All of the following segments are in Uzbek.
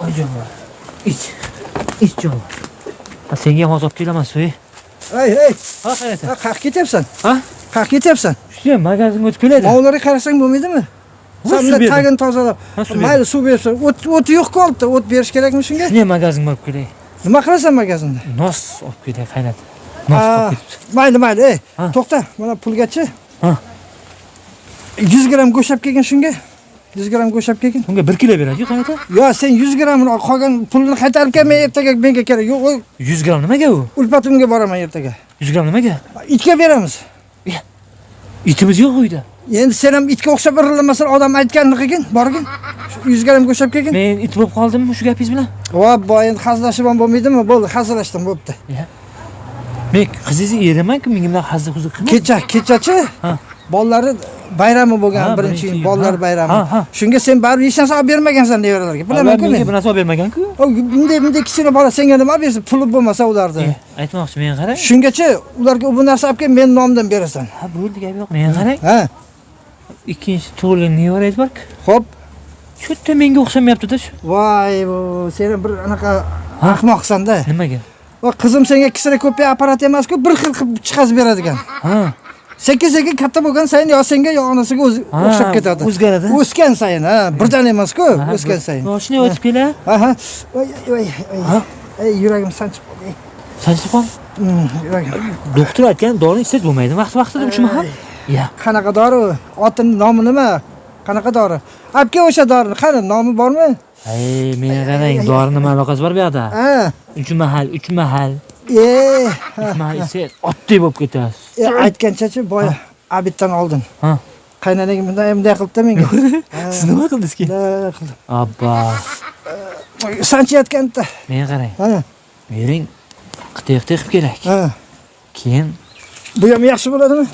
Ojo'ma. Ich jo'ma. Senga ham hozir kelaman, so'y. Ey. Ha, qayerda? Ha, qayerga ketyapsan? Ha? Qayerga ketyapsan? Shu magazinga o'tib keladi. Ovlarga qarasang bo'lmaydimi? Sen bilan tagini tozalab. Mayli, suv bersin. O't yo'q qoldi. O't berish kerakmi shunga? Shunday magazinga olib kelay. Nima qilasan magazinda? Nos olib kelay, qaynat. Nos olib ketibdi. Mayli, ey. To'xta, mana pulgachi. Ha. 100 gram go'shab kelgin shunga. 100 gram go'shab kelgin. Unga 1 kilo beradi, qaynata? Yo, sen 100 gramini qolgan pulni qaytarib kelmay ertaga menga kerak. Yo'q, 100 gram nimaga u? Ulpatimga boraman ertaga. 100 gram nimaga? Itga beramiz. Itimiz yo'q uyda. Endi sen ham itga o'xshab irrilamasan, odam aytganini qilgin, borgin. 100 gram go'shab kelgin. Men it bo'lib qoldimmi shu gapingiz bilan? Voy, endi hazillashib ham bo'lmaydimi? Bo'ldi, hazillashdim, bo'pti. Men qizingizni eraman-ku, menga bilan hazil-huzul qilmang. Kechachi? Ha. Bolalar bayrami bo'lgan, birinchi bolalar bayrami. Shunga sen baribir hech narsa olib bermagansan nevaralarga. Bilaman-ku men. Menga bir narsa olib bermagan-ku. Bunday kichkina bola senga nima bersin? Puli bo'lmasa ularni. Aytmoqchi, men qarang. Shungacha ularga bu narsa olib kel, men nomdan berasan. Ha, bo'ldi, gap yo'q. Men qarang. Ha. Ikkinchi tug'ilgan nevarangiz bor-ku. Xo'p. Shu yerda menga o'xshamayapti-da shu. Voy, bu sen bir anaqa ahmoqsan-da. Nimaga? Va qizim senga kserokopiya apparat emas-ku, bir xil qilib chiqazib beradigan. Ha. Sekin katta bo'lgan sayin yo senga yo onasiga o'xshab ketadi. O'zgaradi. O'sgan sayin, ha, birdan emas-ku, o'sgan sayin. Mashina o'tib kela. Aha. Voy. Ey, yuragim sanchib qoldi. Sanchib qol. Yuragim. Doktor aytgan dorini ichsak bo'lmaydi. Vaqti-vaqtida uchun ham. Ya. Qanaqa dori? Otining nomi nima? Qanaqa dori? Abga o'sha dorini, qani nomi bormi? Ey, menga qarang, dorini nima aloqasi bor bu yerda? Ha. 3 mahal. 3 mahal ise otdek bo'lib ketasiz. Aytgancha-chi, boya abitdan oldin. Ha. Qaynanang bunday qilibdi menga. Siz nima qildingiz-ki? Qildim. Abba. Sanchayotganda. Menga qarang. Ha. Bering, qitaq qilib kerak. Ha. Keyin bu ham yaxshi bo'ladimi?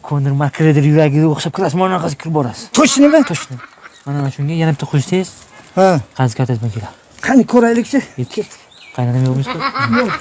Konor Makgregor yuragiga o'xshab kirasiz, mana qazib kirib borasiz. Toshnimi? Toshni. Mana shunga yana bitta qo'shsangiz, ha. qancha katta keladi. Qani ko'raylikchi. Ketdik. Qaynanam yo'qmi? Yo'q.